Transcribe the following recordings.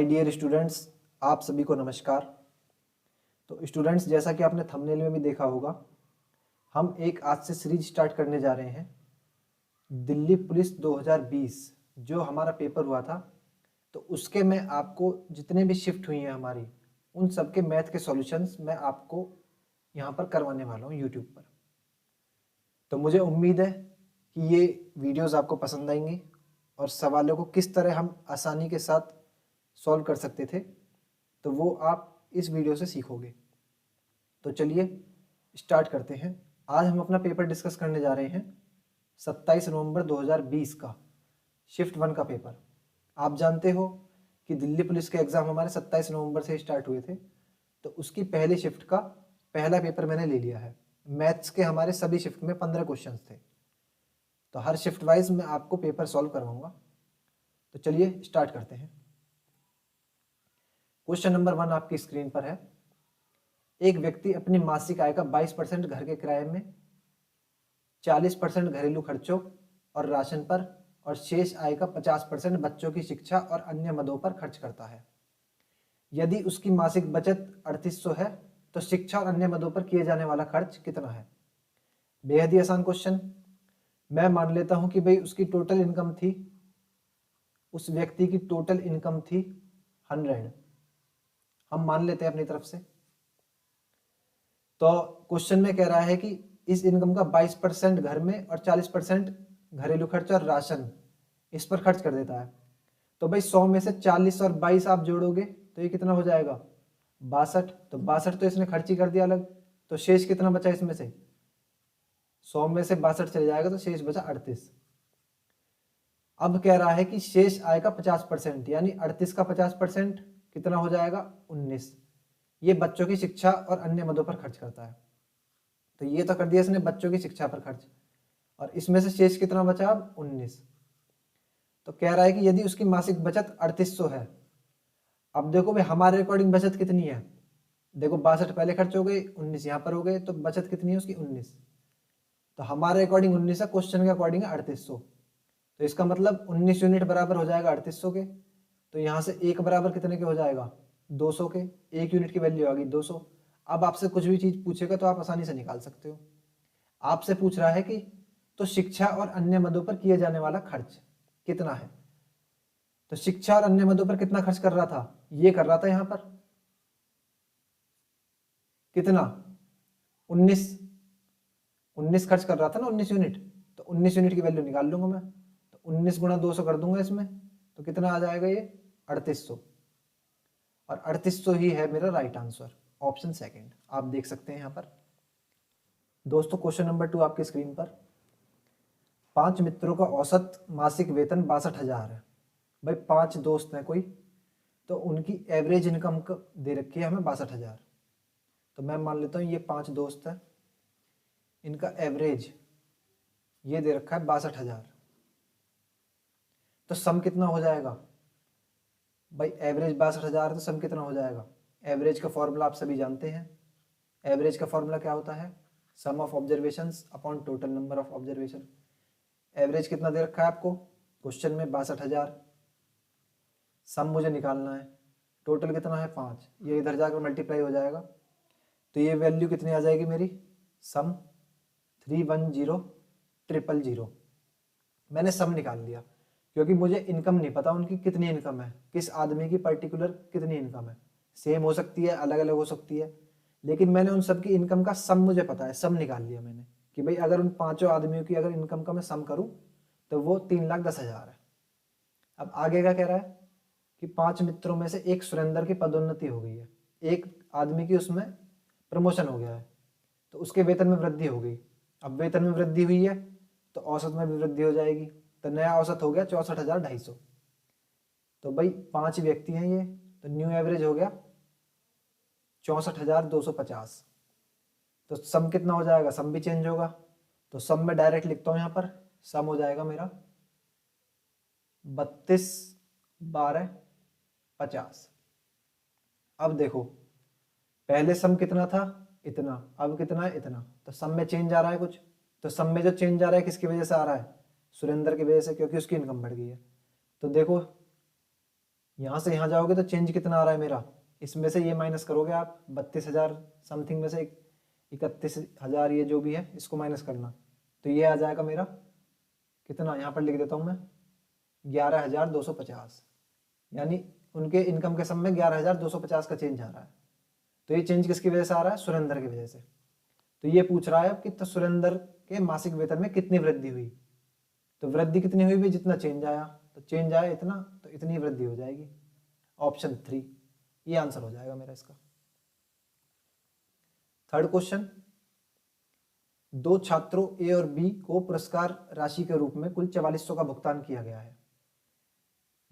My dear students, आप सभी को नमस्कार। तो स्टूडेंट्स, जैसा कि आपने थंबनेल में भी देखा होगा, हम एक आज से सीरीज स्टार्ट करने जा रहे हैं। दिल्ली पुलिस 2020 जो हमारा पेपर हुआ था, तो उसके मैं आपको जितने भी शिफ्ट हुई हैं हमारी, उन सब के मैथ के सॉल्यूशंस मैं आपको यहाँ पर करवाने वाला हूँ यूट्यूब पर। तो मुझे उम्मीद है कि ये वीडियोस आपको पसंद आएंगी और सवालों को किस तरह हम आसानी के साथ सॉल्व कर सकते थे, तो वो आप इस वीडियो से सीखोगे। तो चलिए स्टार्ट करते हैं। आज हम अपना पेपर डिस्कस करने जा रहे हैं 27 नवंबर 2020 का शिफ्ट 1 का पेपर। आप जानते हो कि दिल्ली पुलिस के एग्ज़ाम हमारे 27 नवंबर से स्टार्ट हुए थे, तो उसकी पहली शिफ्ट का पहला पेपर मैंने ले लिया है। मैथ्स के हमारे सभी शिफ्ट में 15 क्वेश्चन थे, तो हर शिफ्ट वाइज मैं आपको पेपर सॉल्व करवाऊंगा। तो चलिए स्टार्ट करते हैं। क्वेश्चन नंबर 1 आपकी स्क्रीन पर है। एक व्यक्ति अपनी मासिक आय का 22% घर के किराए में, 40% घरेलू खर्चों और राशन पर और शेष आय का 50% बच्चों की शिक्षा और अन्य मदों पर खर्च करता है। यदि उसकी मासिक बचत 3800 है, तो शिक्षा और अन्य मदों पर किए जाने वाला खर्च कितना है? बेहद ही आसान क्वेश्चन। मैं मान लेता हूं कि भाई उसकी टोटल इनकम थी, उस व्यक्ति की टोटल इनकम थी 100। हम मान लेते हैं अपनी तरफ से। तो क्वेश्चन में कह रहा है कि इस इनकम का 22% घर में और 40% घरेलू खर्च और राशन इस पर खर्च कर देता है। तो भाई 100 में से 40 और 22 आप जोड़ोगे तो ये कितना हो जाएगा? 62। तो 62 तो इसने खर्च ही कर दिया अलग, तो शेष कितना बचा इसमें से? 100 में से 62 चले जाएगा तो शेष बचा 38। अब कह रहा है कि शेष आय का 50%, यानी 38 का 50% कितना हो जाएगा? 19। ये बच्चों की शिक्षा और अन्य मदों पर खर्च करता है। तो ये तो कर दिया इसने बच्चों की शिक्षा पर खर्च, और इसमें से शेष कितना बचा? अब 19। तो कह रहा है कि यदि उसकी मासिक बचत 3800 है। अब देखो भाई हमारे अकॉर्डिंग बचत कितनी है, देखो 62 पहले खर्च हो गए, 19 यहाँ पर हो गए, तो बचत कितनी है उसकी? 19। तो हमारे अकॉर्डिंग 19 है, क्वेश्चन के अकॉर्डिंग है 3800। तो इसका मतलब 19 यूनिट बराबर हो जाएगा 3800 के। तो यहाँ से एक बराबर कितने के हो जाएगा? 200 के। एक यूनिट की वैल्यू आ गई 200। अब आपसे कुछ भी चीज पूछेगा तो आप आसानी से निकाल सकते हो। आपसे पूछ रहा है कि तो शिक्षा और अन्य मदों पर किए जाने वाला खर्च कितना है। तो शिक्षा और अन्य मदों पर कितना खर्च कर रहा था? ये कर रहा था यहाँ पर कितना? 19। 19 खर्च कर रहा था ना, 19 यूनिट। तो 19 यूनिट की वैल्यू निकाल लूंगा मैं। तो 19 गुणा 200 कर दूंगा इसमें, तो कितना आ जाएगा? ये 3800। और 3800 ही है मेरा राइट आंसर, ऑप्शन सेकंड। आप देख सकते हैं यहाँ पर। दोस्तों क्वेश्चन नंबर 2 आपकी स्क्रीन पर। 5 मित्रों का औसत मासिक वेतन 62,000 है। भाई 5 दोस्त हैं कोई, तो उनकी एवरेज इनकम दे रखी है हमें 62,000। तो मैं मान लेता हूँ ये 5 दोस्त हैं, इनका एवरेज ये दे रखा है 62,000। तो सम कितना हो जाएगा भाई? एवरेज 62,000, तो सम कितना हो जाएगा? एवरेज का फॉर्मूला आप सभी जानते हैं। एवरेज का फॉर्मूला क्या होता है? Sum of observations upon total number of observation. Average कितना दे रखा है आपको क्वेश्चन में? 62,000। सम मुझे निकालना है, टोटल कितना है? 5। ये इधर जाकर मल्टीप्लाई हो जाएगा, तो ये वैल्यू कितनी आ जाएगी मेरी? सम 310,000। मैंने सम निकाल लिया, क्योंकि मुझे इनकम नहीं पता उनकी कितनी इनकम है, किस आदमी की पर्टिकुलर कितनी इनकम है। सेम हो सकती है, अलग अलग हो सकती है, लेकिन मैंने उन सबकी इनकम का सम मुझे पता है, सम निकाल लिया मैंने कि भाई अगर उन 5 आदमियों की अगर इनकम का मैं सम करूं तो वो 3,10,000 है। अब आगे क्या कह रहा है कि 5 मित्रों में से एक सुरेंद्र की पदोन्नति हो गई है, एक आदमी की उसमें प्रमोशन हो गया है, तो उसके वेतन में वृद्धि हो गई। अब वेतन में वृद्धि हुई है तो औसत में भी वृद्धि हो जाएगी, तो नया औसत हो गया 64,250। तो भाई 5 व्यक्ति हैं ये, तो न्यू एवरेज हो गया 64,250। तो सम कितना हो जाएगा? सम भी चेंज होगा, तो सम में डायरेक्ट लिखता हूं यहाँ पर। सम हो जाएगा मेरा 32,12,50। अब देखो पहले सम कितना था? इतना। अब कितना है? इतना। तो सम में चेंज आ रहा है कुछ, तो सम में जो चेंज आ रहा है किसकी वजह से आ रहा है? सुरेंद्र की वजह से, क्योंकि उसकी इनकम बढ़ गई है। तो देखो यहाँ से यहाँ जाओगे तो चेंज कितना आ रहा है मेरा, इसमें से ये माइनस करोगे आप 32,000 समथिंग में से 31,000 ये जो भी है इसको माइनस करना, तो ये आ जाएगा मेरा कितना, यहाँ पर लिख देता हूँ मैं 11,250, यानी उनके इनकम के सम में 11,250 का चेंज आ रहा है। तो ये चेंज किसकी वजह से आ रहा है, सुरेंद्र की वजह से। तो ये पूछ रहा है कि तो सुरेंद्र के मासिक वेतन में कितनी वृद्धि हुई, तो वृद्धि कितनी हुई भी, जितना चेंज आया, तो चेंज आया इतना तो इतनी वृद्धि हो जाएगी। ऑप्शन 3 ये आंसर हो जाएगा मेरा इसका। थर्ड क्वेश्चन, दो छात्रों ए और बी को पुरस्कार राशि के रूप में कुल 4400 का भुगतान किया गया है।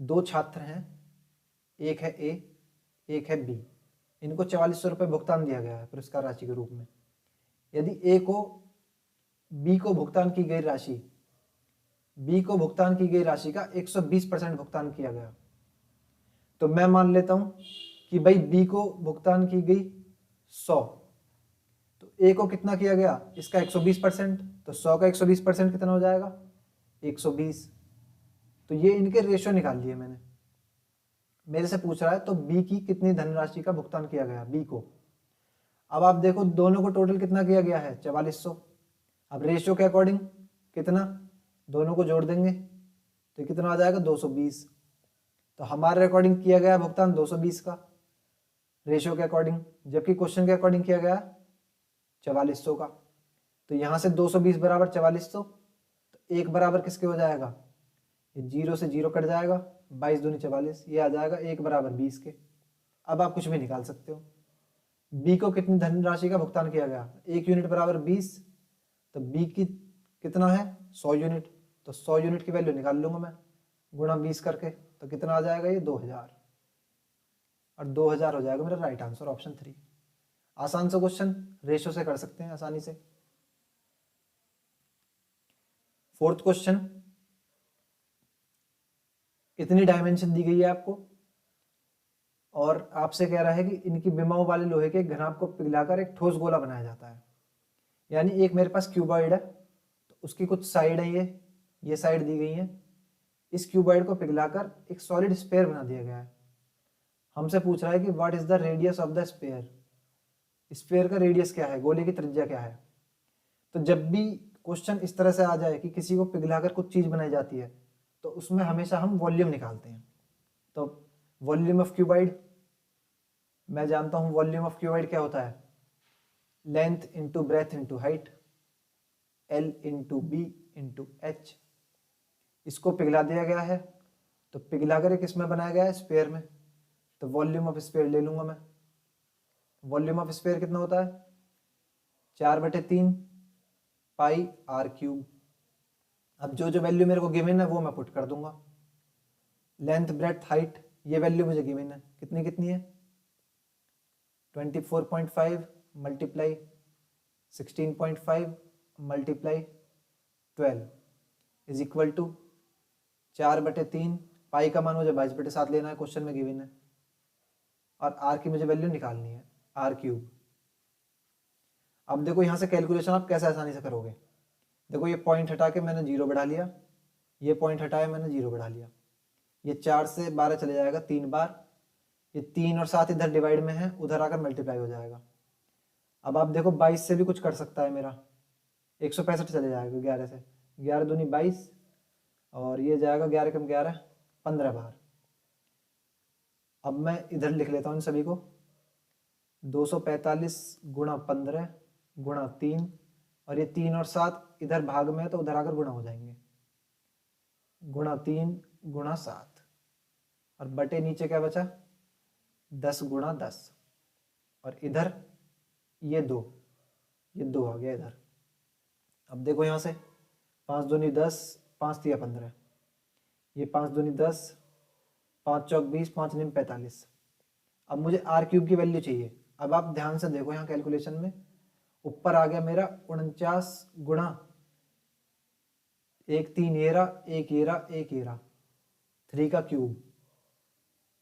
दो छात्र हैं, एक है ए एक है बी, इनको 4400 रुपये भुगतान दिया गया है पुरस्कार राशि के रूप में। यदि ए को बी को भुगतान की गई राशि का 120% भुगतान किया गया, तो मैं मान लेता हूं कि भाई बी को भुगतान की गई 100, तो ए को कितना किया गया, इसका 120%, तो 100 का 120% कितना हो जाएगा 120। तो ये इनके रेशियो निकाल लिए मैंने, मेरे से पूछ रहा है तो बी की कितनी धनराशि का भुगतान किया गया बी को। अब आप देखो दोनों को टोटल कितना किया गया है 4400, अब रेशियो के अकॉर्डिंग कितना, दोनों को जोड़ देंगे तो कितना आ जाएगा 220। तो हमारे अकॉर्डिंग किया गया भुगतान 220 का रेशियो के अकॉर्डिंग, जबकि क्वेश्चन के अकॉर्डिंग किया गया 4400 का। तो यहाँ से 220 बराबर 4400, तो एक बराबर किसके हो जाएगा, ये 0 से 0 कट जाएगा, 22 दूनी 44, ये आ जाएगा एक बराबर 20 के। अब आप कुछ भी निकाल सकते हो। बी को कितनी धनराशि का भुगतान किया गया, 1 यूनिट बराबर 20, तो बी की कितना है 100 यूनिट, तो 100 यूनिट की वैल्यू निकाल लूंगा मैं गुणा 20 करके, तो कितना आ जाएगा ये 2000, और 2000 हो जाएगा मेरा राइट आंसर ऑप्शन 3। आसान सा क्वेश्चन, रेशो से कर सकते हैं आसानी से। फोर्थ क्वेश्चन, इतनी डायमेंशन दी गई है आपको और आपसे कह रहा है कि इनकी बिमाओं वाले लोहे के घनाभ को पिघलाकर एक ठोस गोला बनाया जाता है। यानी एक मेरे पास क्यूबॉइड है, तो उसकी कुछ साइड है, ये साइड दी गई है, इस क्यूबॉइड को पिघलाकर एक सॉलिड स्फीयर बना दिया गया है। हमसे पूछ रहा है कि what is the radius of the sphere, sphere का रेडियस क्या है, गोले की त्रिज्या क्या है। तो जब भी क्वेश्चन इस तरह से आ जाए कि किसी को पिघलाकर कुछ चीज बनाई जाती है, तो उसमें हमेशा हम वॉल्यूम निकालते हैं। तो वॉल्यूम ऑफ क्यूबॉइड, मैं जानता हूं वॉल्यूम ऑफ क्यूबॉइड क्या होता है, length into breadth into height, L into B into H. इसको पिघला दिया गया है, तो पिघलाकर किस में बनाया गया है, स्फीयर में, तो वॉल्यूम ऑफ स्फीयर ले लूंगा मैं। वॉल्यूम ऑफ स्फीयर कितना होता है 4/3 पाई आर क्यूब। अब जो जो वैल्यू मेरे को गिवन है वो मैं पुट कर दूंगा। लेंथ ब्रेथ हाइट ये वैल्यू मुझे गिवन है, कितनी कितनी है 24.5 multiply 16.5 multiply 12 is equal to 4/3, pi का मान मुझे 22/7 लेना है, क्वेश्चन में गिवन है, और आर की मुझे वैल्यू निकालनी है आर क्यूब। अब देखो यहाँ से कैलकुलेशन आप कैसे आसानी से करोगे, देखो ये पॉइंट हटा के मैंने 0 बढ़ा लिया, ये पॉइंट हटाया मैंने 0 बढ़ा लिया, ये 4 से 12 चले जाएगा 3 बार, ये 3 और 7 इधर डिवाइड में है, उधर आकर मल्टीप्लाई हो जाएगा। अब आप देखो 22 से भी कुछ कर सकता है मेरा, 165 चले जाएगा 11 से, 11 दूनी 22, और ये जाएगा 11 कम 11 15 बार। अब मैं इधर लिख लेता हूँ इन सभी को, 245 गुणा 15 गुणा 3, और ये 3 और 7 इधर भाग में है तो उधर आकर गुणा हो जाएंगे, गुणा 3 गुणा 7, और बटे नीचे क्या बचा 10 गुणा 10, और इधर ये 2 आ गया इधर। अब देखो यहाँ से 5 दूनी 10, 5 तिया 15, ये 5 दूनी 10, 5 चौक 20, 5 नीम 45। अब मुझे आर क्यूब की वैल्यू चाहिए। अब आप ध्यान से देखो यहाँ कैलकुलेशन में, ऊपर आ गया मेरा 49 गुणा 1 3 येरा 1 येरा 1 येरा 3 का क्यूब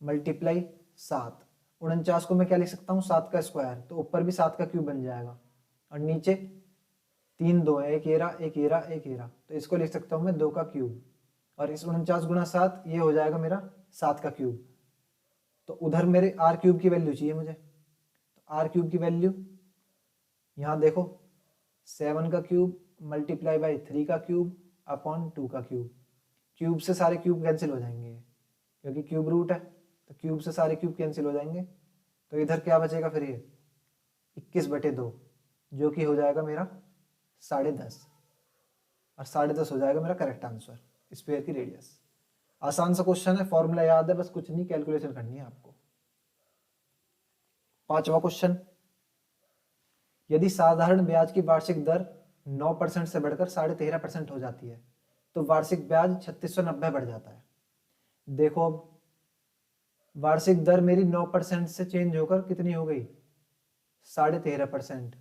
मल्टीप्लाई 7, 49 को मैं क्या लिख सकता हूँ 7 का स्क्वायर, तो ऊपर भी 7 का क्यूब बन जाएगा, और नीचे 3 2 है 1 येरा 1 येरा 1 येरा, तो इसको लिख सकता हूँ मैं 2 का क्यूब, और इस 49 गुणा 7 ये हो जाएगा मेरा 7 का क्यूब। तो उधर मेरे आर क्यूब की वैल्यू चाहिए मुझे। तो आर क्यूब की वैल्यू यहाँ देखो 7 का क्यूब मल्टीप्लाई बाई 3 का क्यूब अपॉन 2 का क्यूब। क्यूब से सारे क्यूब कैंसिल हो जाएंगे क्योंकि क्यूब रूट है, तो क्यूब से सारे क्यूब कैंसिल हो जाएंगे। तो इधर क्या बचेगा फिर, ये 21/2 जो कि हो जाएगा मेरा 10.5, और 10.5 हो जाएगा मेरा करेक्ट आंसर स्फीयर की रेडियस। आसान सा क्वेश्चन है, फॉर्मूला याद है, बस कुछ नहीं कैलकुलेशन करनी है आपको। 5वां क्वेश्चन, यदि साधारण ब्याज की वार्षिक दर 9% से बढ़कर 13.5% हो जाती है तो वार्षिक ब्याज 3690 बढ़ जाता है। देखो अब वार्षिक दर मेरी 9% से चेंज होकर कितनी हो गई, 13.5%।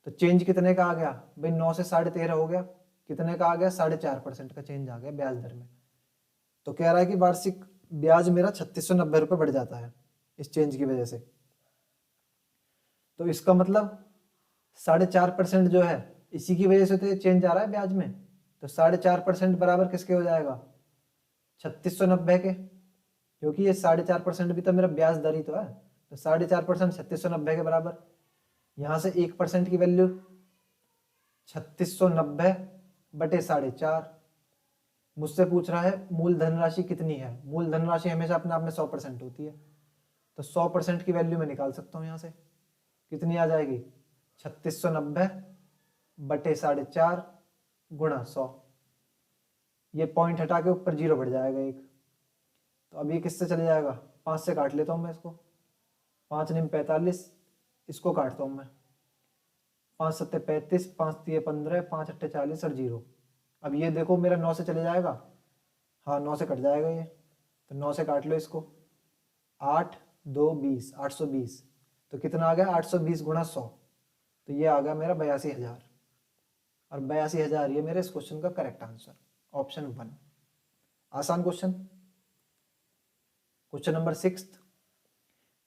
तो चेंज कितने का आ गया भाई, 9 से 13.5 हो गया, कितने का आ गया, 4.5% का चेंज आ गया ब्याज दर में। तो कह रहा है कि वार्षिक ब्याज मेरा 3690 रुपये बढ़ जाता है इस चेंज की वजह से। तो इसका मतलब 4.5% जो है इसी की वजह से तो ये चेंज आ रहा है ब्याज में। तो 4.5% बराबर किसके हो जाएगा, 3690 के, क्योंकि ये 4.5% भी तो मेरा ब्याज दर ही तो है। तो 4.5% 3690 के बराबर, यहाँ से 1% की वैल्यू 3690 बटे 4.5। मुझसे पूछ रहा है मूल धनराशि कितनी है, मूल धनराशि हमेशा अपने आप में 100% होती है। तो 100% की वैल्यू मैं निकाल सकता हूँ यहाँ से, कितनी आ जाएगी, 3690 बटे 4.5 गुणा 100। ये पॉइंट हटा के ऊपर 0 बढ़ जाएगा एक। तो अब ये किससे चले जाएगा, 5 से काट लेता हूँ मैं इसको, 5 निम 45, इसको काटता हूँ मैं, 5 सत्ते 35, 5 तिये 15, 5 अट्ठे 40 और 0। अब ये देखो मेरा 9 से चले जाएगा, हाँ 9 से कट जाएगा ये, तो 9 से काट लो इसको, 8 2 20, 820। तो कितना आ गया, 820 गुणा 100, तो ये आ गया मेरा 82,000। और 82,000 ये मेरे इस क्वेश्चन का करेक्ट आंसर, ऑप्शन 1। आसान क्वेश्चन। क्वेश्चन नंबर 6,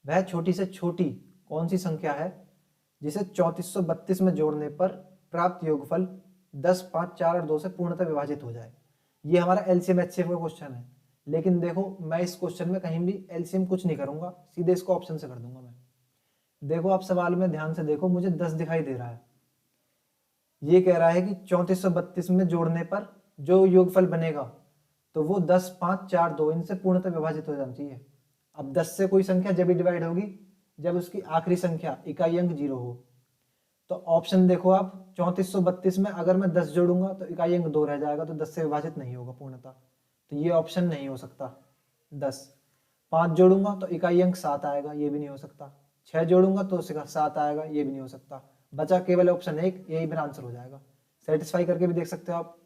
वह छोटी से छोटी कौन सी संख्या है जिसे 3432 में जोड़ने पर प्राप्त योगफल 10, 5, 4 और 2 से पूर्णतः विभाजित हो जाए। ये हमारा एलसीएम एचसीएफ का क्वेश्चन है, लेकिन देखो मैं इस क्वेश्चन में कहीं भी एलसीएम कुछ नहीं करूंगा, सीधे इसको ऑप्शन से कर दूंगा मैं। देखो आप सवाल में ध्यान से देखो, मुझे 10 दिखाई दे रहा है। ये कह रहा है कि 3432 में जोड़ने पर जो योगफल बनेगा तो वो 10, 5, 4, 2 इनसे पूर्णतः विभाजित हो जाना चाहिए। अब 10 से कोई संख्या जब भी डिवाइड होगी जब उसकी आखिरी संख्या इकाई अंक 0 हो। तो ऑप्शन देखो आप, 3432 में अगर मैं 10 जोड़ूंगा तो इकाई अंक 2 रह जाएगा, तो 10 से विभाजित नहीं होगा पूर्णतः, तो ये ऑप्शन नहीं हो सकता 10। 5 जोड़ूंगा तो इकाई अंक 7 आएगा, ये भी नहीं हो सकता। 6 जोड़ूंगा तो 7 आएगा, ये भी नहीं हो सकता। बचा केवल ऑप्शन 1, यही मेरा आंसर हो जाएगा। सेटिस्फाई करके भी देख सकते हो आप।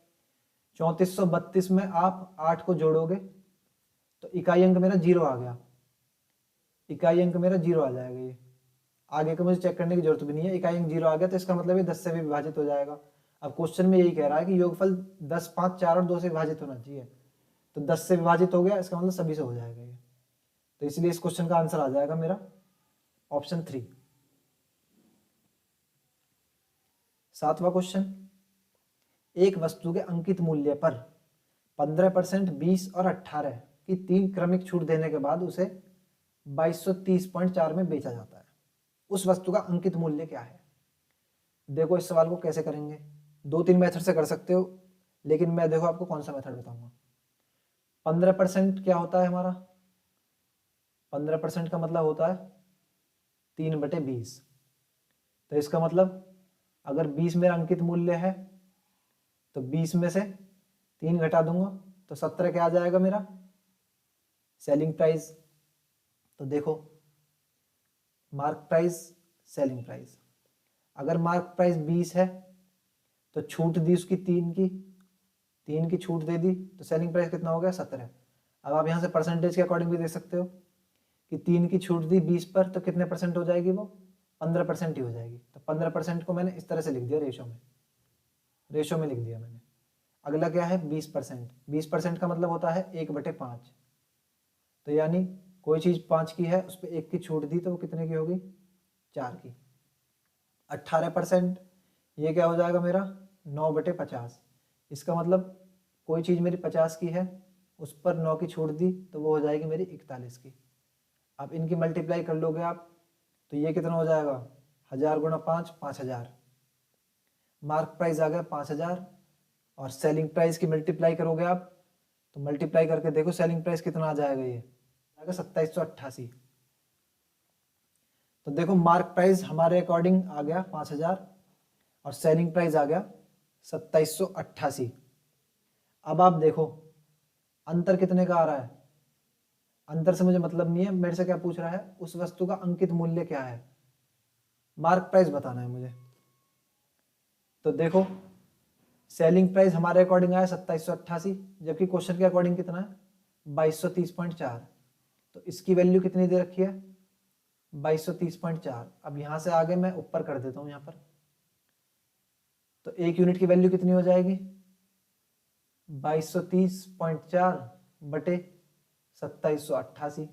3432 में आप 8 को जोड़ोगे तो इकाई अंक मेरा 0 आ गया, इकाई अंक मेरा 0 आ जाएगा। ये आगे का मुझे चेक करने की जरूरत भी नहीं है, इकाई अंक 0 आ गया तो इसका मतलब ये 10 से भी विभाजित हो जाएगा। अब क्वेश्चन में यही कह रहा है कि योगफल 10, 5, 4 और 2 से विभाजित होना चाहिए, तो 10 से विभाजित हो गया, इसका मतलब सभी से हो जाएगा ये। तो इसलिए इस क्वेश्चन का आंसर आ जाएगा मेरा ऑप्शन 3। 7वां क्वेश्चन, एक वस्तु के अंकित मूल्य पर 15%, 20 और 18 की 3 क्रमिक छूट देने के बाद उसे 2230.4 में बेचा जाता है। उस वस्तु का अंकित मूल्य क्या है। देखो इस सवाल को कैसे करेंगे, 2-3 मेथड से कर सकते हो, लेकिन मैं देखो आपको कौन सा मेथड बताऊंगा। 15% क्या होता है हमारा, 15% का मतलब होता है 3/20। तो इसका मतलब अगर 20 मेरा अंकित मूल्य है तो 20 में से 3 घटा दूंगा तो 17 क्या आ जाएगा मेरा सेलिंग प्राइस। तो देखो मार्क प्राइस, सेलिंग प्राइस, अगर मार्क प्राइस 20 है तो छूट दी उसकी 3 की छूट दे दी तो सेलिंग प्राइस कितना हो गया 17। अब आप यहाँ से परसेंटेज के अकॉर्डिंग भी देख सकते हो कि 3 की छूट दी 20 पर तो कितने परसेंट हो जाएगी, वो 15% ही हो जाएगी। तो 15% को मैंने इस तरह से लिख दिया, रेशो में लिख दिया मैंने। अगला क्या है 20%, 20% का मतलब होता है 1/5। तो यानी कोई चीज 5 की है उस पर 1 की छूट दी तो वो कितने की होगी 4 की। 18% ये क्या हो जाएगा मेरा 9/50। इसका मतलब कोई चीज मेरी 50 की है उस पर 9 की छूट दी तो वो हो जाएगी मेरी 41 की। अब इनकी मल्टीप्लाई कर लोगे आप तो ये कितना हो जाएगा, 1000 गुणा 5, 5000। मार्क प्राइस आ गया 5000, और सेलिंग प्राइस की मल्टीप्लाई करोगे आप तो मल्टीप्लाई करके देखो सेलिंग प्राइस कितना आ जाएगा, ये आएगा 2788। तो देखो मार्क प्राइस हमारे अकॉर्डिंग आ गया 5000 और सेलिंग प्राइस आ गया 2788। अब आप देखो अंतर कितने का आ रहा है, अंतर से मुझे मतलब नहीं है, मेरे से क्या पूछ रहा है, उस वस्तु का अंकित मूल्य क्या है, मार्क प्राइस बताना है मुझे। तो देखो सेलिंग प्राइस हमारे अकॉर्डिंग आया 2788, जबकि क्वेश्चन के अकॉर्डिंग कितना है 2230.4। तो इसकी वैल्यू कितनी दे रखी है 2230.4। अब यहां से आगे मैं ऊपर कर देता हूं यहाँ पर, तो एक यूनिट की वैल्यू कितनी हो जाएगी 2230.4 बटे 2788।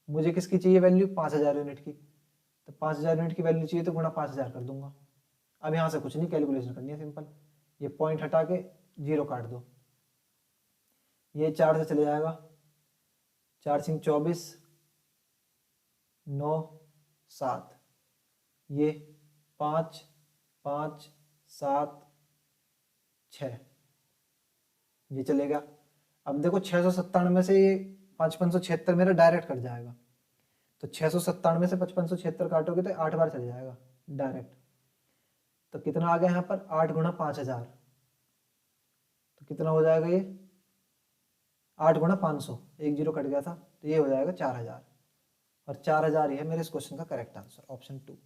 मुझे किसकी चाहिए वैल्यू 5000 यूनिट की, तो 5000 यूनिट की वैल्यू चाहिए तो गुणा 5000 कर दूंगा। अब यहाँ से कुछ नहीं कैलकुलेशन करनी है, सिंपल ये पॉइंट हटा के 0 काट दो, ये 4 से चले जाएगा, 4 सिंह 24, 9 7, ये 5 5 7 6, ये चलेगा। अब देखो 697 से ये 5576 मेरा डायरेक्ट कट जाएगा, तो 697 से 5576 काटोगे तो 8 बार चल जाएगा डायरेक्ट। तो कितना आ गया यहाँ पर 8 गुणा 5000, तो कितना हो जाएगा ये 8 गुणा 500, एक जीरो कट गया था, तो ये हो जाएगा 4000, और 4000 ही है मेरे इस क्वेश्चन का करेक्ट आंसर, ऑप्शन 2।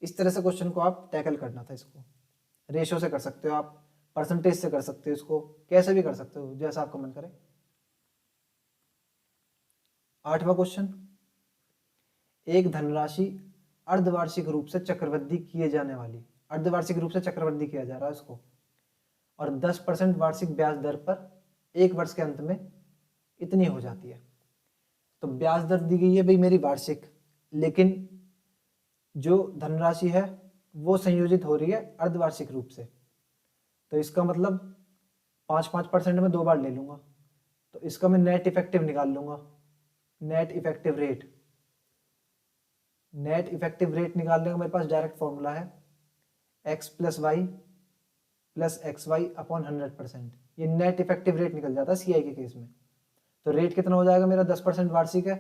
इस तरह से क्वेश्चन को आप टैकल करना था। इसको रेशो से कर सकते हो आप, परसेंटेज से कर सकते हो, इसको कैसे भी कर सकते हो जैसा आपका मन करे। 8वां क्वेश्चन, एक धनराशि अर्धवार्षिक रूप से चक्रवृद्धि किए जाने वाली, अर्धवार्षिक रूप से चक्रवृद्धि किया जा रहा है इसको, और 10% वार्षिक ब्याज दर पर 1 वर्ष के अंत में इतनी हो जाती है। तो ब्याज दर दी गई है भाई मेरी वार्षिक, लेकिन जो धनराशि है वो संयोजित हो रही है अर्धवार्षिक रूप से, तो इसका मतलब 5% में 2 बार ले लूंगा, तो इसका मैं नेट इफेक्टिव निकाल लूंगा, net effective rate. Net effective rate निकालने का मेरे पास डायरेक्ट फॉर्मूला है x plus Y plus X Y upon 100%। ये नेट इफेक्टिव रेट निकल जाता है सीआई के केस में। तो रेट कितना हो जाएगा मेरा 10% वार्षिक है,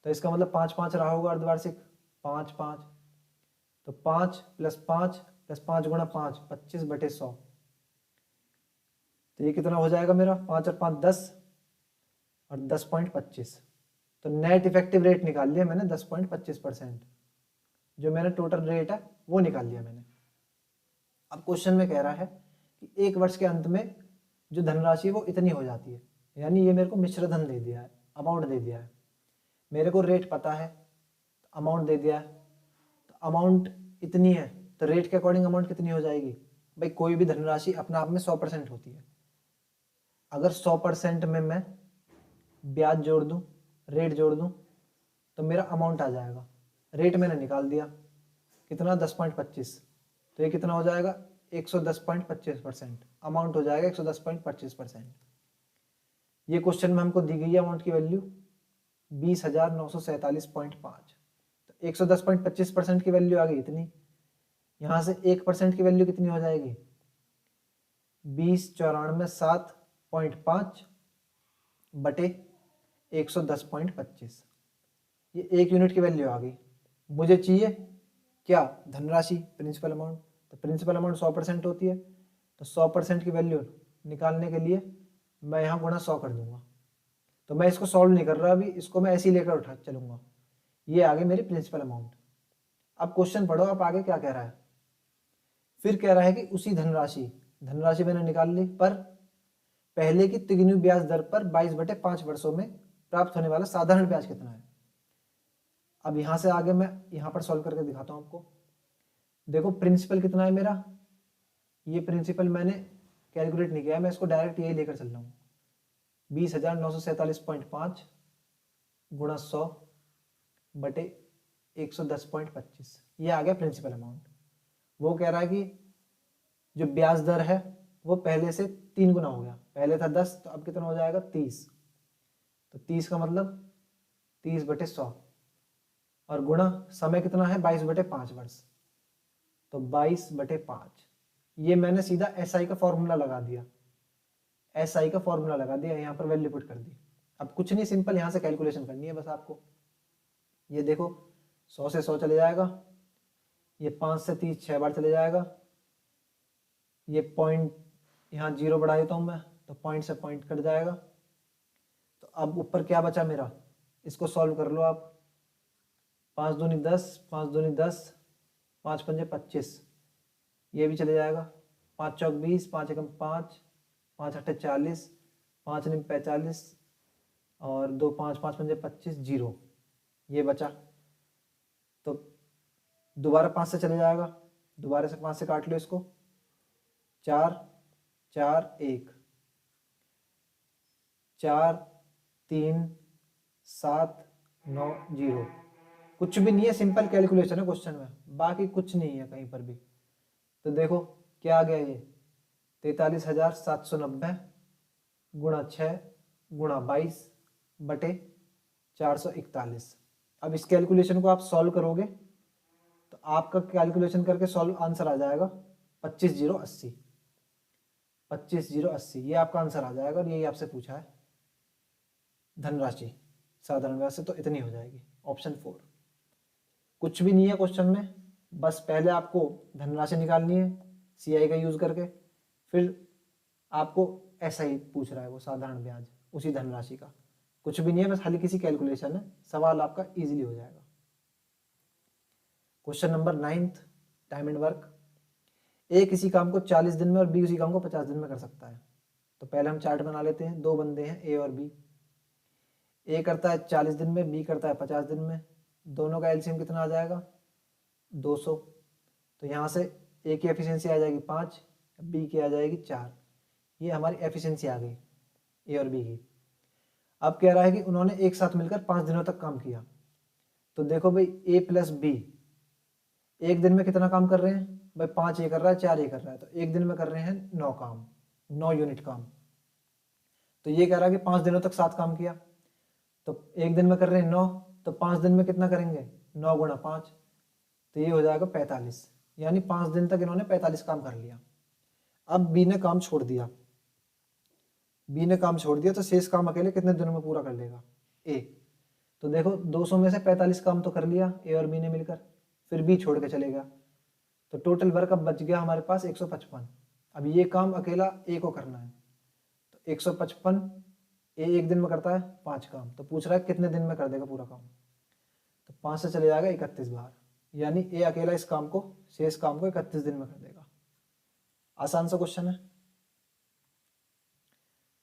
तो इसका मतलब 5 5 रहा होगा अर्धवार्षिक, 5 5, तो 5 प्लस 5 प्लस 5 गुणा 5 25 बटे 100। तो ये कितना हो जाएगा मेरा 5 और 5 10 और 10.25। तो नेट इफेक्टिव रेट निकाल लिया मैंने 10.25%, जो मैंने टोटल रेट है वो निकाल लिया मैंने। अब क्वेश्चन में कह रहा है कि 1 वर्ष के अंत में जो धनराशि वो इतनी हो जाती है, यानी ये मेरे को मिश्र धन दे दिया है, अमाउंट दे दिया है, मेरे को रेट पता है, अमाउंट दे दिया है, तो अमाउंट इतनी है, तो रेट के अकॉर्डिंग अमाउंट कितनी हो जाएगी भाई, कोई भी धनराशि अपने आप में 100% होती है। अगर 100% में मैं ब्याज जोड़ दूं, रेट जोड़ दूं, तो मेरा अमाउंट आ जाएगा। रेट मैंने निकाल दिया कितना 10.25, तो ये कितना हो जाएगा 110.25%, अमाउंट हो जाएगा 110.25%। ये क्वेश्चन में हमको दी गई है अमाउंट की वैल्यू 20,947.5, तो 110.25% की वैल्यू आ गई इतनी। यहाँ से 1% की वैल्यू कितनी हो जाएगी 20,94,7.5 बटे 110.25, ये 1 यूनिट की वैल्यू आ गई। मुझे चाहिए क्या धनराशि, प्रिंसिपल अमाउंट, तो प्रिंसिपल अमाउंट 100% होती है, तो 100% की वैल्यू निकालने के लिए मैं यहाँ गुणा 100 कर दूंगा। तो मैं इसको सॉल्व नहीं कर रहा अभी, इसको मैं ऐसे ही लेकर उठा चलूंगा। ये आगे मेरी प्रिंसिपल अमाउंट। अब क्वेश्चन पढ़ो आप आगे क्या कह रहा है। फिर कह रहा है कि उसी धनराशि मैंने निकाल ली, पर पहले की तिगुनी ब्याज दर पर 22/5 वर्षों में प्राप्त होने वाला साधारण ब्याज कितना है। अब यहां से आगे मैं यहां पर सॉल्व करके दिखाता हूं आपको। देखो प्रिंसिपल कितना है मेरा, ये प्रिंसिपल मैंने कैलकुलेट नहीं किया, मैं इसको डायरेक्ट यही लेकर चल रहा हूँ 20,947.5 गुणा 100 बटे 110.25, ये आ गया प्रिंसिपल अमाउंट। वो कह रहा है कि जो ब्याज दर है वो पहले से 3 गुना हो गया, पहले था 10 तो अब कितना हो जाएगा 30, तो 30 का मतलब 30 बटे 100, और गुणा समय कितना है 22/5 वर्ष, तो 22/5। ये मैंने सीधा SI का फॉर्मूला लगा दिया, SI का फॉर्मूला लगा दिया, यहाँ पर वैल्यू पुट कर दी। अब कुछ नहीं, सिंपल यहाँ से कैलकुलेशन करनी है बस आपको। ये देखो 100 से 100 चले जाएगा, ये 5 से 30 6 बार चले जाएगा, ये पॉइंट यहाँ 0 बढ़ा देता हूँ मैं, तो पॉइंट से पॉइंट कट जाएगा। तो अब ऊपर क्या बचा मेरा, इसको सॉल्व कर लो आप। 5 दूनी 10, 5 दूनी 10, 5 पंजे 25, ये भी चले जाएगा। 5 चौक 20, 5 एकम 5, 5 अट्ठे 40, 5 निम 45, और 2 5 5 पंजे 25, 0, ये बचा। तो दोबारा 5 से चले जाएगा, दोबारा से 5 से काट लो इसको, 4 4 1, 4 3 7 9 0। कुछ भी नहीं है, सिंपल कैलकुलेशन है क्वेश्चन में, बाकी कुछ नहीं है कहीं पर भी। तो देखो क्या आ गया, ये 43,790 गुणा 6 गुणा 22 बटे 441। अब इस कैलकुलेशन को आप सॉल्व करोगे तो आपका कैलकुलेशन करके सॉल्व आंसर आ जाएगा 25,080। 25,080 ये आपका आंसर आ जाएगा, और यही आपसे पूछा है धनराशि साधारण ब्याज से, तो इतनी हो जाएगी ऑप्शन 4। कुछ भी नहीं है क्वेश्चन में, बस पहले आपको धनराशि निकालनी है CI का यूज करके, फिर आपको SI पूछ रहा है वो साधारण ब्याज उसी धनराशि का। कुछ भी नहीं है, बस हल्की सी कैलकुलेशन है, सवाल आपका इजीली हो जाएगा। Question number 9th, time and work. A किसी काम को 40 दिन में और B उसी काम को 50 दिन में कर सकता है। तो पहले हम चार्ट बना लेते हैं। दो बंदे हैं A और B। A करता है 40 दिन में, B करता है 50 दिन में। दोनों का एलसीएम कितना आ जाएगा 200। तो यहाँ से A की एफिशिएंसी आ जाएगी 5, B की आ जाएगी 4। ये हमारी एफिशिएंसी आ गई A और B की। अब कह रहा है कि उन्होंने एक साथ मिलकर 5 दिनों तक काम किया। तो देखो भाई A प्लस B एक दिन में कितना काम कर रहे हैं भाई, 5 ये कर रहा है, 4 ये कर रहा है, तो एक दिन में कर रहे हैं 9 काम, 9 यूनिट काम। तो ये कह रहा है कि 5 दिनों तक 7 काम किया, तो एक दिन में कर रहे हैं 9, तो 5 दिन में कितना करेंगे 9 गुणा 5, तो ये हो जाएगा 45। यानी 5 दिन तक इन्होंने 45 काम कर लिया। अब B ने काम छोड़ दिया, B ने काम छोड़ दिया, तो शेष काम अकेले कितने दिनों में पूरा कर लेगा A। तो देखो 200 में से 45 काम तो कर लिया A और B ने मिलकर, फिर B छोड़ के चले गया, तो टोटल वर्क अब बच गया हमारे पास 155। अब ये काम अकेला A को करना है, तो 155 A एक दिन में करता है 5 काम, तो पूछ रहा है कितने दिन में कर देगा पूरा काम। तो 5 से चले जाएगा 31 बार, यानी A अकेला इस काम को, शेष काम को 31 दिन में कर देगा। आसान सा क्वेश्चन है।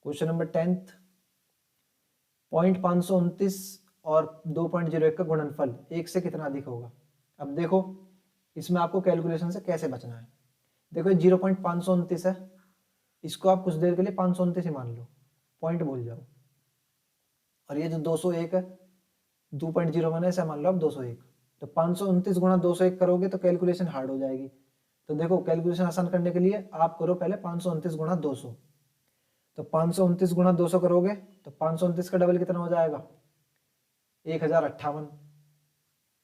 क्वेश्चन नंबर 10th, 0.529 और 2.01 का गुणनफल 1 से कितना अधिक होगा। अब देखो इसमें आपको कैलकुलेशन से कैसे बचना है। देखो 0.529 है, इसको आप कुछ देर के लिए 529 ही मान लो, पॉइंट भूल जाओ। और ये जो 201 है 2.0 मैंने ऐसा मान लो आप 201, तो 529 गुणा 201 करोगे तो कैलकुलेशन हार्ड हो जाएगी। तो देखो कैलकुलेशन आसान करने के लिए आप करो पहले 529 गुणा 200। तो 529 गुणा 200 करोगे तो 529 का डबल कितना हो जाएगा 1058।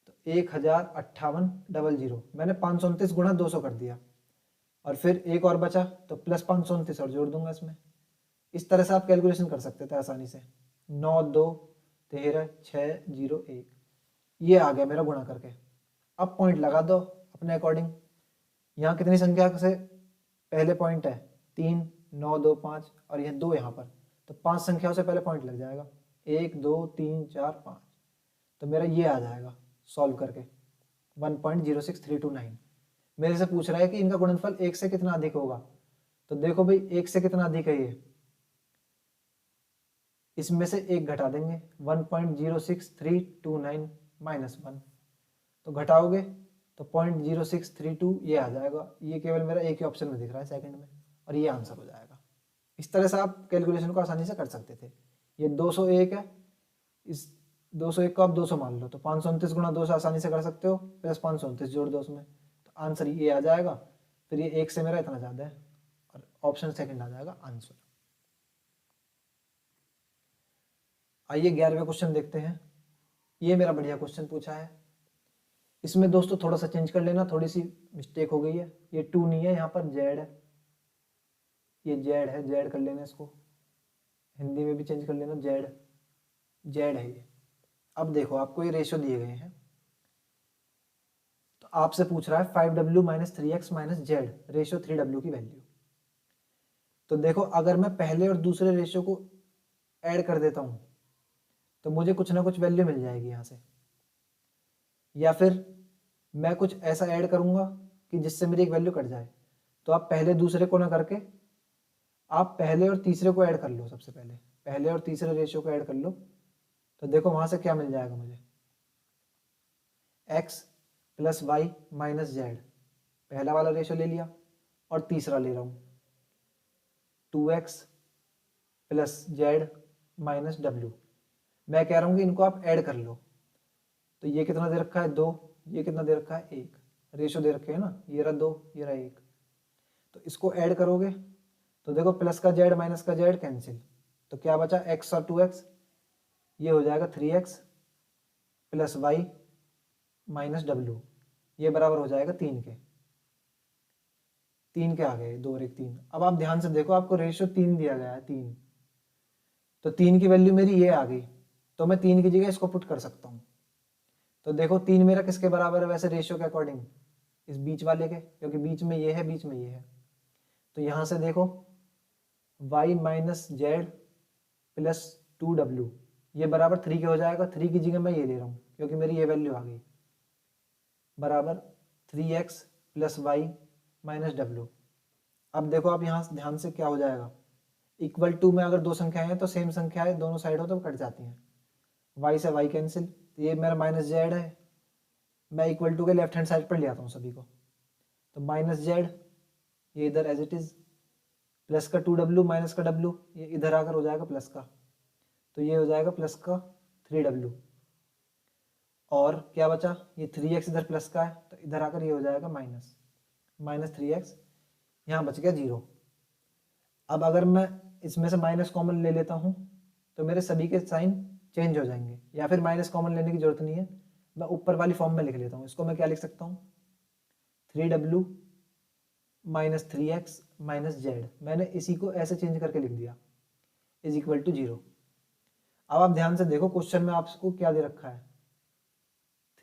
तो 1058 डबल जीरो, मैंने 529 गुणा 200 कर दिया, और फिर एक और बचा तो प्लस 529 और जोड़ दूंगा इसमें। इस तरह से आप कैलकुलेशन कर सकते थे आसानी से। 9 2 13 6 0 1, ये आ गया मेरा गुणा करके। अब पॉइंट लगा दो अपने अकॉर्डिंग। यहाँ कितनी संख्या से पहले पॉइंट है 3 9 2 5, और यह 2 यहाँ पर, तो 5 संख्याओं से पहले पॉइंट लग जाएगा 1 2 3 4 5। तो मेरा ये आ जाएगा सॉल्व करके 1.06329। मेरे से पूछ रहा है कि इनका गुणनफल 1 से कितना अधिक होगा। तो देखो भाई 1 से कितना अधिक है ये, इसमें से 1 घटा देंगे 1.06329 माइनस 1, तो घटाओगे तो 0.0632 ये आ जाएगा। ये केवल मेरा एक ही ऑप्शन में दिख रहा है सेकंड में, और ये आंसर हो जाएगा। इस तरह से आप कैलकुलेशन को आसानी से कर सकते थे। ये 201 है, इस 201 को आप 200 मान लो, तो 529 गुणा 200 आसानी से कर सकते हो, प्लस 529 जोड़ दो उसमें, तो आंसर ये आ जाएगा। फिर ये 1 से मेरा इतना ज़्यादा है, और ऑप्शन सेकंड आ जाएगा आंसर। आइए 11वें क्वेश्चन देखते हैं। ये मेरा बढ़िया क्वेश्चन पूछा है। इसमें दोस्तों थोड़ा सा चेंज कर लेना, थोड़ी सी मिस्टेक हो गई है, ये 2 नहीं है, यहाँ पर जेड है, ये जेड है, जेड कर लेना इसको, हिंदी में भी चेंज कर लेना, जेड जेड है ये। अब देखो आपको ये रेशियो दिए गए हैं, तो आपसे पूछ रहा है 5w minus 3x minus Z ratio 3w की वैल्यू। तो देखो अगर मैं पहले और दूसरे रेशियो को ऐड कर देता हूँ तो मुझे कुछ ना कुछ वैल्यू मिल जाएगी यहाँ से, या फिर मैं कुछ ऐसा ऐड करूँगा कि जिससे मेरी एक वैल्यू कट जाए। तो आप पहले दूसरे को ना करके आप पहले और तीसरे को ऐड कर लो, सबसे पहले पहले और तीसरे रेशियो को ऐड कर लो, तो देखो वहाँ से क्या मिल जाएगा मुझे, x plus Y minus Z, पहला वाला रेशियो ले लिया और तीसरा ले रहा हूँ 2x plus Z minus W. मैं कह रहा हूँ कि इनको आप ऐड कर लो, तो ये कितना दे रखा है 2, ये कितना दे रखा है 1, रेशियो दे रखे हैं ना, ये रहा 2 ये रहा 1, तो इसको ऐड करोगे तो देखो प्लस का जेड माइनस का जेड कैंसिल, तो क्या बचा x और 2x, ये हो जाएगा 3x plus Y minus W, ये बराबर हो जाएगा 3 के, 3 के आ गए, 2 और 1 3। अब आप ध्यान से देखो आपको रेशियो 3 दिया गया है, 3, तो 3 की वैल्यू मेरी ये आ गई, तो मैं 3 की जगह इसको पुट कर सकता हूँ। तो देखो 3 मेरा किसके बराबर है वैसे रेशियो के अकॉर्डिंग, इस बीच वाले के, क्योंकि बीच में ये है बीच में ये है। तो यहाँ से देखो y minus Z plus 2w ये बराबर 3 के हो जाएगा, 3 की जगह मैं ये ले रहा हूँ क्योंकि मेरी ये वैल्यू आ गई, बराबर 3x plus Y minus W. अब देखो आप यहाँ ध्यान से क्या हो जाएगा, इक्वल टू में अगर दो संख्याएं हैं तो सेम संख्याएं दोनों साइड हो तो कट जाती हैं, y से y कैंसिल, तो ये मेरा माइनस जेड है, मैं इक्वल टू के लेफ्ट हैंड साइड पर ले आता हूँ सभी को, तो माइनस जेड ये इधर एज इट इज, प्लस का 2w माइनस का w ये इधर आकर हो जाएगा प्लस का, तो ये हो जाएगा प्लस का 3w, और क्या बचा ये 3x इधर प्लस का है तो इधर आकर ये हो जाएगा माइनस, माइनस 3x, यहाँ बच गया 0। अब अगर मैं इसमें से माइनस कॉमन ले लेता हूँ तो मेरे सभी के साइन चेंज हो जाएंगे, या फिर माइनस कॉमन लेने की जरूरत नहीं है, मैं ऊपर वाली फॉर्म में लिख लेता हूँ, इसको मैं क्या लिख सकता हूँ 3w minus 3x minus Z, मैंने इसी को ऐसे चेंज करके लिख दिया, इज इक्वल टू 0। अब आप ध्यान से देखो क्वेश्चन में आपको क्या दे रखा है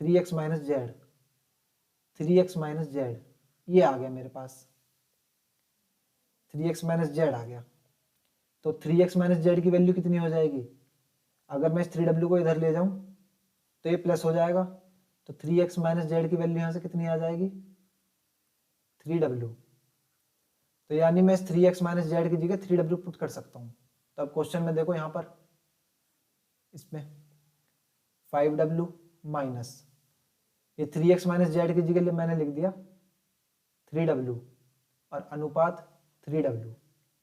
3x minus Z, 3x minus Z ये आ गया मेरे पास, 3x माइनस जेड आ गया, तो 3x माइनस जेड की वैल्यू कितनी हो जाएगी, अगर मैं इस 3w को इधर ले जाऊं तो ये प्लस हो जाएगा, तो 3x माइनस जेड की वैल्यू यहाँ से कितनी आ जाएगी 3w, तो यानी मैं इस 3x माइनस जेड की जगह 3w पुट कर सकता हूँ। तो अब क्वेश्चन में देखो यहाँ पर इसमें 5w माइनस ये 3x माइनस जेड की जगह मैंने लिख दिया 3w और अनुपात 3w,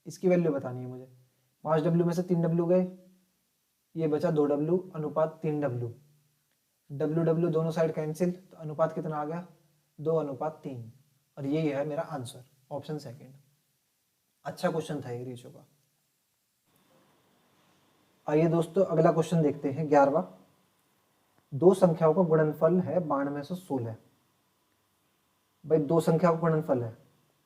इसकी वैल्यू बतानी है मुझे, 5w में से 3w गए, ये बचा 2w अनुपात 3w, w दोनों साइड कैंसिल, तो अनुपात कितना आ गया 2 अनुपात 3, और यही है मेरा आंसर, ऑप्शन सेकंड। अच्छा क्वेश्चन था ये रेशियो का। आइए दोस्तों अगला क्वेश्चन देखते हैं 11वां। दो संख्याओं का गुणनफल है 9216। भाई दो संख्याओं का गुणनफल है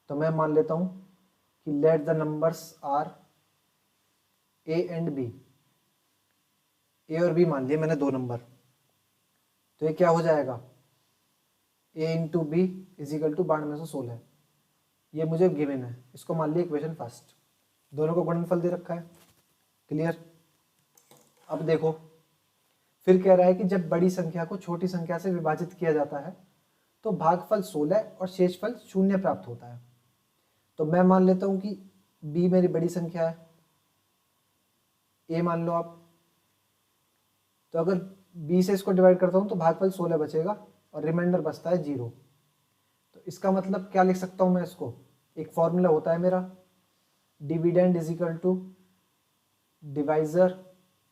तो मैं मान लेता हूं कि let the numbers are A and B, A और बी मान लिए मैंने दो नंबर, तो ये क्या हो जाएगा a into B is equal to 9216, ये मुझे गिवन है, इसको मान लिया इक्वेशन फर्स्ट, दोनों को गुणनफल दे रखा है, क्लियर। अब देखो फिर कह रहा है कि जब बड़ी संख्या को छोटी संख्या से विभाजित किया जाता है तो भागफल 16 और शेषफल 0 प्राप्त होता है। तो मैं मान लेता हूं कि b मेरी बड़ी संख्या है, a मान लो आप, तो अगर b से इसको डिवाइड करता हूं तो भागफल 16 बचेगा और रिमाइंडर बचता है 0। तो इसका मतलब क्या लिख सकता हूं मैं इसको, एक फॉर्मूला होता है मेरा dividend is equal to divisor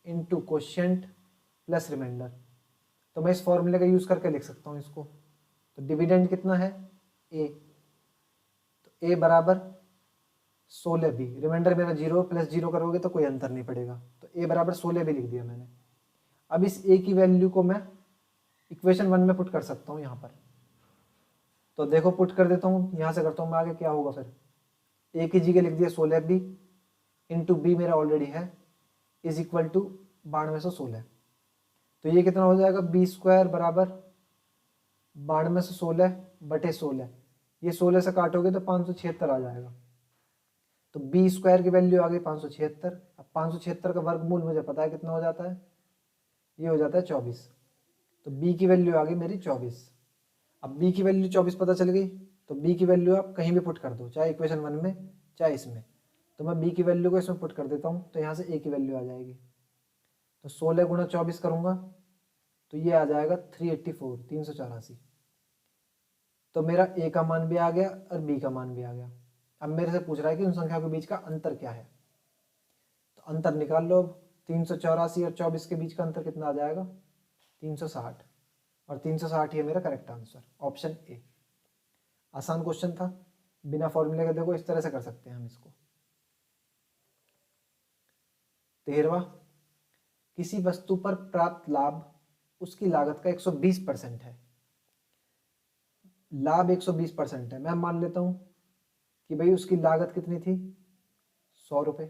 into quotient plus remainder, तो मैं इस फॉर्मूले का यूज करके लिख सकता हूं इसको। तो डिविडेंड कितना है a, तो a बराबर 16b, रिमाइंडर मेरा 0 प्लस 0 करोगे तो कोई अंतर नहीं पड़ेगा, तो a बराबर 16b लिख दिया मैंने। अब इस a की वैल्यू को मैं इक्वेशन 1 में पुट कर सकता हूँ यहाँ पर। तो देखो पुट कर देता हूँ, यहाँ से करता हूँ मैं आगे, क्या होगा फिर a की जगह लिख दिया 16b इंटू बी मेरा ऑलरेडी है इज इक्वल टू 9216। तो ये कितना हो जाएगा, बी स्क्वायर बराबर 9216 बटे 16, ये 16 से काटोगे तो 576 आ जाएगा। तो बी स्क्वायर की वैल्यू आ गई 576। अब 576 का वर्गमूल मुझे पता है कितना हो जाता है, ये हो जाता है 24। तो बी की वैल्यू आ गई मेरी 24। अब बी की वैल्यू 24 पता चल गई, तो बी की वैल्यू आप कहीं भी पुट कर दो, चाहे इक्वेशन 1 में चाहे इसमें। तो मैं बी की वैल्यू को इसमें पुट कर देता हूँ, तो यहाँ से ए की वैल्यू आ जाएगी। तो 16 गुणा 24 करूँगा तो ये आ जाएगा 384, 384। तो मेरा ए का मान भी आ गया और बी का मान भी आ गया। अब मेरे से पूछ रहा है कि उन संख्याओं के बीच का अंतर क्या है, तो अंतर निकाल लो। अब 384 और 24 के बीच का अंतर कितना आ जाएगा, 360, और 360 ही है मेरा करेक्ट आंसर, ऑप्शन ए। आसान क्वेश्चन था, बिना फॉर्मूले के देखो इस तरह से कर सकते हैं हम इसको। 13वां, किसी वस्तु पर प्राप्त लाभ उसकी लागत का 120% है। लाभ 120% है, मैं मान लेता हूं कि भाई उसकी लागत कितनी थी, 100 रुपये।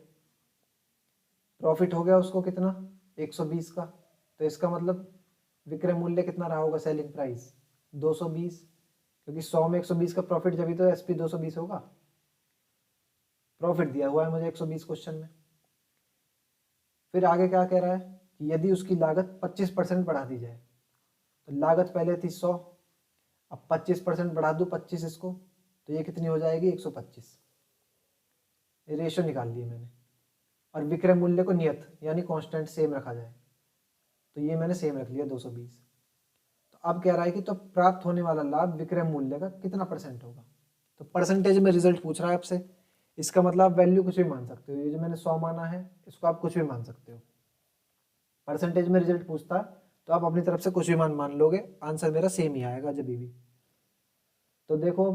प्रॉफिट हो गया उसको कितना, 120 का। तो इसका मतलब विक्रय मूल्य कितना रहा होगा, सेलिंग प्राइस 220, क्योंकि 100 में 120 का प्रॉफिट जब तो एसपी 220 होगा। प्रॉफिट दिया हुआ है मुझे 120 क्वेश्चन में। फिर आगे क्या कह रहा है कि यदि उसकी लागत 25% बढ़ा दी जाए, तो लागत पहले थी 100, अब 25% बढ़ा दूँ 25 इसको, तो ये कितनी हो जाएगी, 125। रेशो निकाल लिए मैंने। और विक्रय मूल्य को नियत यानी कांस्टेंट सेम रखा जाए, तो ये मैंने सेम रख लिया 220। तो अब कह रहा है कि तो प्राप्त होने वाला लाभ विक्रय मूल्य का कितना परसेंट होगा। तो परसेंटेज में रिजल्ट पूछ रहा है आपसे, इसका मतलब आप वैल्यू कुछ भी मान सकते हो। ये जो मैंने 100 माना है इसको आप कुछ भी मान सकते हो। परसेंटेज में रिजल्ट पूछता तो आप अपनी तरफ से कुछ भी मान लोगे, आंसर मेरा सेम ही आएगा जब भी। तो देखो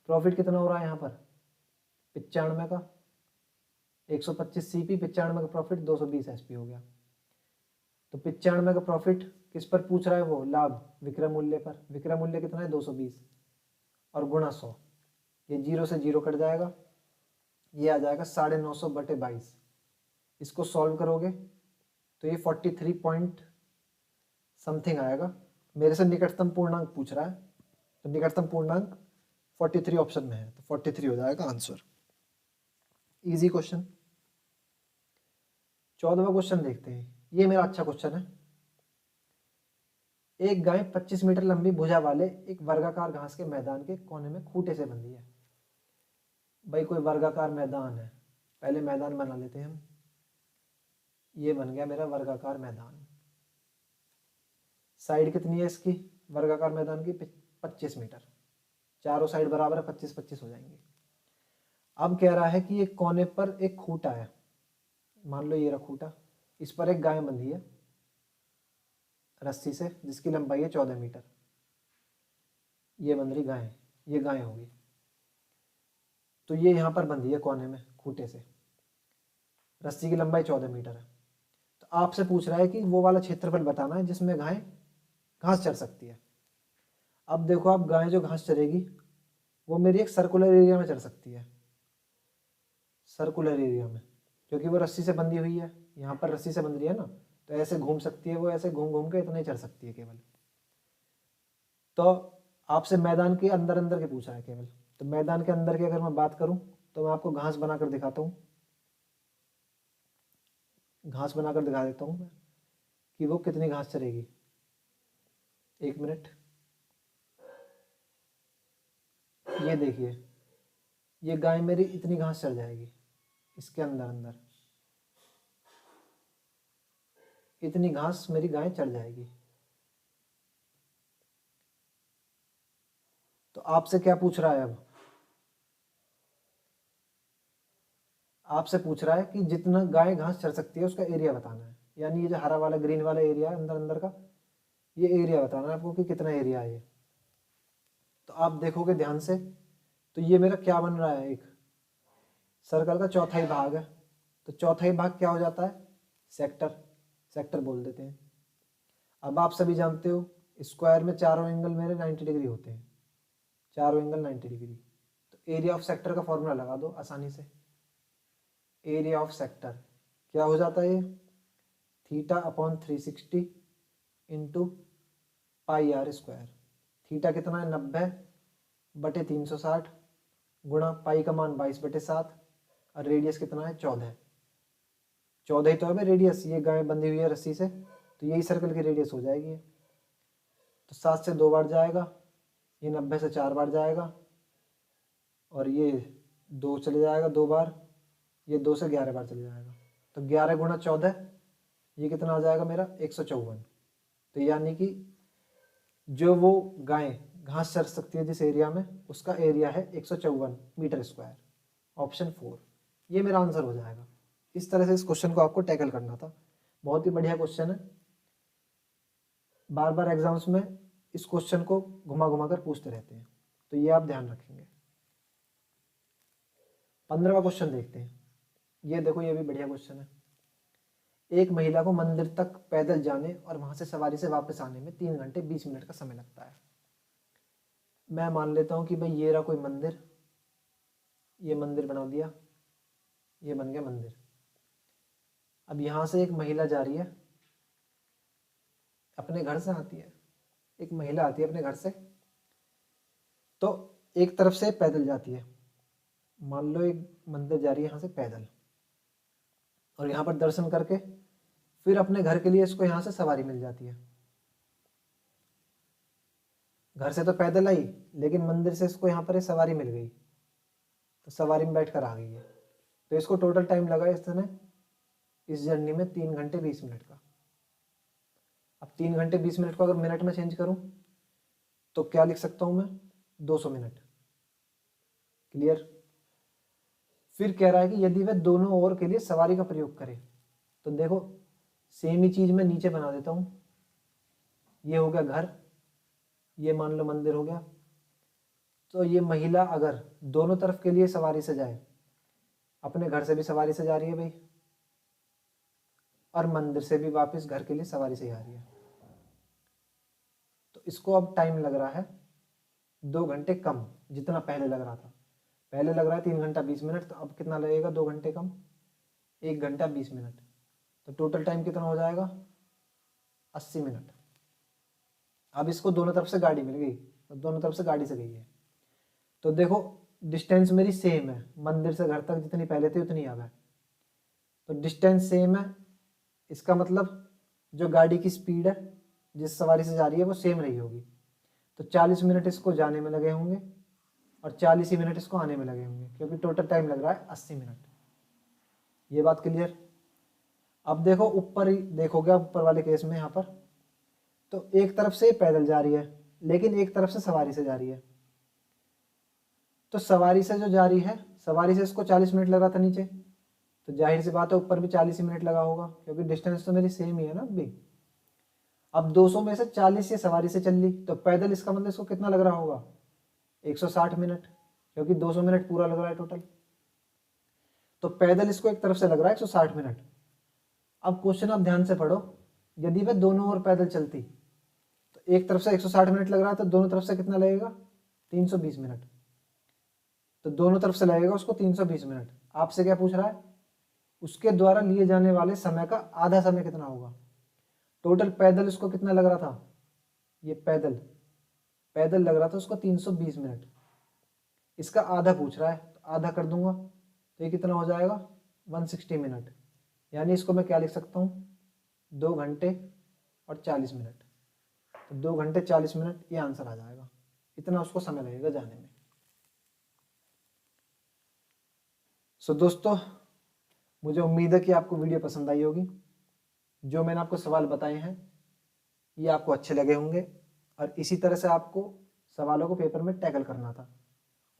प्रॉफिट कितना हो रहा है यहाँ पर, 95 का, 125 सीपी, 95 का प्रॉफिट, 220 एसपी हो गया। तो 95 का प्रॉफिट किस पर पूछ रहा है, वो लाभ विक्रय मूल्य पर। विक्रय मूल्य कितना है, 220, और गुणा 100, ये 0 से 0 कट जाएगा, ये आ जाएगा 950 बटे 22। इसको सॉल्व करोगे तो ये 43 पॉइंट समथिंग आएगा। मेरे से निकटतम पूर्णांक पूछ रहा है, तो निकटतम पूर्णांक 43 ऑप्शन में है, तो 43 हो जाएगा आंसर। Easy question. 14वां क्वेश्चन देखते हैं, ये मेरा अच्छा क्वेश्चन है। एक गाय 25 मीटर लंबी भुजा वाले एक वर्गाकार घास के मैदान के कोने में खूंटे से बंधी है। भाई कोई वर्गाकार मैदान है, पहले मैदान बना लेते हैं हम। ये बन गया मेरा वर्गाकार मैदान। साइड कितनी है इसकी वर्गाकार मैदान की, 25 मीटर। चारों साइड बराबर है, 25-25 हो जाएंगे। अब कह रहा है कि एक कोने पर एक खूंटा है, मान लो ये रहा खूंटा, इस पर एक गाय बंधी है रस्सी से, जिसकी लंबाई है 14 मीटर। ये बंध रही गाय, ये गाय होगी। तो ये यहाँ पर बंधी है कोने में खूंटे से, रस्सी की लंबाई 14 मीटर है। तो आपसे पूछ रहा है कि वो वाला क्षेत्रफल बताना है जिसमें गाय घास चर सकती है। अब देखो आप, गाय जो घास चरेगी वो मेरी एक सर्कुलर एरिया में चल सकती है, सर्कुलर एरिया में, क्योंकि वो रस्सी से बंधी हुई है। यहाँ पर रस्सी से बंध रही है ना, तो ऐसे घूम सकती है वो, ऐसे घूम घूम के इतना ही चल सकती है केवल। तो आपसे मैदान के अंदर अंदर के पूछा है केवल, तो मैदान के अंदर की अगर मैं बात करूं तो मैं आपको घास बनाकर दिखाता हूँ। घास बनाकर दिखा देता हूँ मैं कि वो कितनी घास चरेगी। 1 मिनट। ये देखिए, ये गाय मेरी इतनी घास चर जाएगी, इसके अंदर अंदर इतनी घास मेरी गाय चढ़ जाएगी। तो आपसे क्या पूछ रहा है, अब आपसे पूछ रहा है कि जितना गाय घास चर सकती है उसका एरिया बताना है, यानी ये जो हरा वाला ग्रीन वाला एरिया है अंदर अंदर का, ये एरिया बताना है आपको कि कितना एरिया है ये। तो आप देखोगे ध्यान से, तो ये मेरा क्या बन रहा है, एक सर्कल का चौथाई भाग है। तो चौथाई भाग क्या हो जाता है, सेक्टर, सेक्टर बोल देते हैं। अब आप सभी जानते हो स्क्वायर में चारों एंगल मेरे 90 डिग्री होते हैं, चारों एंगल 90 डिग्री। तो एरिया ऑफ सेक्टर का फॉर्मूला लगा दो आसानी से। एरिया ऑफ सेक्टर क्या हो जाता है, ये theta upon 360 into pi R square. Theta कितना है 90/360 गुणा पाई का मान 22/7 और रेडियस कितना है 14। 14 ही तो है भाई रेडियस, ये गाय बंधी हुई है रस्सी से, तो यही सर्कल की रेडियस हो जाएगी ये। तो 7 से 2 बार जाएगा, ये 90 से 4 बार जाएगा, और ये 2 चले जाएगा 2 बार, ये 2 से 11 बार चले जाएगा। तो 11 गुणा 14 ये कितना आ जाएगा मेरा 154। तो यानी कि जो वो गाय घास चर सकती है जिस एरिया में, उसका एरिया है 154 मीटर स्क्वायर। ऑप्शन 4 ये मेरा आंसर हो जाएगा। इस तरह से इस क्वेश्चन को आपको टैकल करना था। बहुत ही बढ़िया क्वेश्चन है, बार बार एग्जाम्स में इस क्वेश्चन को घुमा घुमा कर पूछते रहते हैं, तो ये आप ध्यान रखेंगे। 15वां क्वेश्चन देखते हैं। ये देखो, ये भी बढ़िया क्वेश्चन है। एक महिला को मंदिर तक पैदल जाने और वहां से सवारी से वापस आने में 3 घंटे 20 मिनट का समय लगता है। मैं मान लेता हूं कि भाई ये रहा कोई मंदिर, ये मंदिर बना दिया, ये बन गया मंदिर। अब यहां से एक महिला जा रही है, अपने घर से आती है, एक महिला आती है अपने घर से, तो एक तरफ से पैदल जाती है। मान लो एक मंदिर जा रही है यहाँ से पैदल, और यहाँ पर दर्शन करके फिर अपने घर के लिए इसको यहाँ से सवारी मिल जाती है। घर से तो पैदल आई, लेकिन मंदिर से इसको यहाँ पर सवारी मिल गई, तो सवारी में बैठकर आ गई है। तो इसको टोटल टाइम लगा इसने इस जर्नी में 3 घंटे 20 मिनट का। अब 3 घंटे 20 मिनट को अगर मिनट में चेंज करूं तो क्या लिख सकता हूं मैं, 200 मिनट। क्लियर। फिर कह रहा है कि यदि वह दोनों ओर के लिए सवारी का प्रयोग करे, तो देखो सेम ही चीज मैं नीचे बना देता हूं। ये हो गया घर, ये मान लो मंदिर हो गया। तो ये महिला अगर दोनों तरफ के लिए सवारी से जाए, अपने घर से भी सवारी से जा रही है भाई, और मंदिर से भी वापस घर के लिए सवारी से आ रही है, तो इसको अब टाइम लग रहा है 2 घंटे कम जितना पहले लग रहा था। पहले लग रहा है 3 घंटा 20 मिनट, तो अब कितना लगेगा 2 घंटे कम, 1 घंटा 20 मिनट। तो टोटल टाइम कितना हो जाएगा 80 मिनट। अब इसको दोनों तरफ से गाड़ी मिल गई, तो दोनों तरफ से गाड़ी से गई है। तो देखो डिस्टेंस मेरी सेम है, मंदिर से घर तक जितनी पहले थी उतनी अब है, तो डिस्टेंस सेम है। इसका मतलब जो गाड़ी की स्पीड है जिस सवारी से जा रही है वो सेम रही होगी। तो 40 मिनट इसको जाने में लगे होंगे और 40 ही मिनट इसको आने में लगे होंगे, क्योंकि टोटल टाइम लग रहा है 80 मिनट। ये बात क्लियर। अब देखो ऊपर ही देखोगे, ऊपर वाले केस में यहाँ पर तो एक तरफ से पैदल जा रही है, लेकिन एक तरफ से सवारी से जा रही है। तो सवारी से जो जा रही है, सवारी से इसको 40 मिनट लग रहा था नीचे, तो जाहिर सी बात है ऊपर भी 40 ही मिनट लगा होगा, क्योंकि डिस्टेंस तो मेरी सेम ही है ना अभी। अब 200 में से 40 ये सवारी से चल ली, तो पैदल इसका मतलब इसको कितना लग रहा होगा 160 मिनट, क्योंकि 200 मिनट पूरा लग रहा है टोटल। तो पैदल इसको एक तरफ से लग रहा है 160 मिनट। अब क्वेश्चन आप ध्यान से पढ़ो, यदि वह दोनों ओर पैदल चलती तो एक तरफ से 160 मिनट लग रहा है, तो दोनों तरफ से कितना लगेगा 320 मिनट। तो दोनों तरफ से लगेगा उसको 320 मिनट। आपसे क्या पूछ रहा है, उसके द्वारा लिए जाने वाले समय का आधा समय कितना होगा। टोटल पैदल उसको कितना लग रहा था, ये पैदल पैदल लग रहा था उसको 320 मिनट, इसका आधा पूछ रहा है, तो आधा कर दूंगा तो ये कितना हो जाएगा 160 मिनट। यानी इसको मैं क्या लिख सकता हूँ 2 घंटे और 40 मिनट। तो 2 घंटे 40 मिनट ये आंसर आ जाएगा, इतना उसको समय लगेगा जाने में। सो दोस्तों, मुझे उम्मीद है कि आपको वीडियो पसंद आई होगी। जो मैंने आपको सवाल बताए हैं ये आपको अच्छे लगे होंगे, और इसी तरह से आपको सवालों को पेपर में टैकल करना था।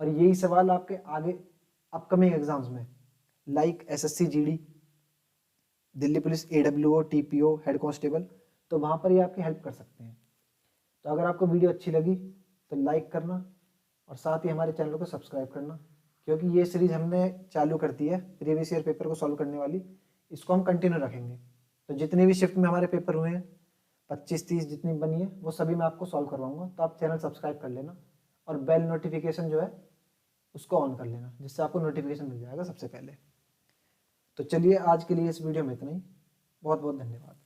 और यही सवाल आपके आगे अपकमिंग एग्जाम्स में like SSC GD, Delhi police, AWO, TPO, head constable, तो वहाँ पर ये आपकी हेल्प कर सकते हैं। तो अगर आपको वीडियो अच्छी लगी तो लाइक करना, और साथ ही हमारे चैनल को सब्सक्राइब करना, क्योंकि ये सीरीज हमने चालू कर दी है प्रीवियस ईयर पेपर को सॉल्व करने वाली, इसको हम कंटिन्यू रखेंगे। तो जितने भी शिफ्ट में हमारे पेपर हुए हैं 25-30 जितनी बनी है वो सभी मैं आपको सॉल्व करवाऊंगा। तो आप चैनल सब्सक्राइब कर लेना और बेल नोटिफिकेशन जो है उसको ऑन कर लेना, जिससे आपको नोटिफिकेशन मिल जाएगा सबसे पहले। तो चलिए आज के लिए इस वीडियो में इतना ही। बहुत बहुत धन्यवाद।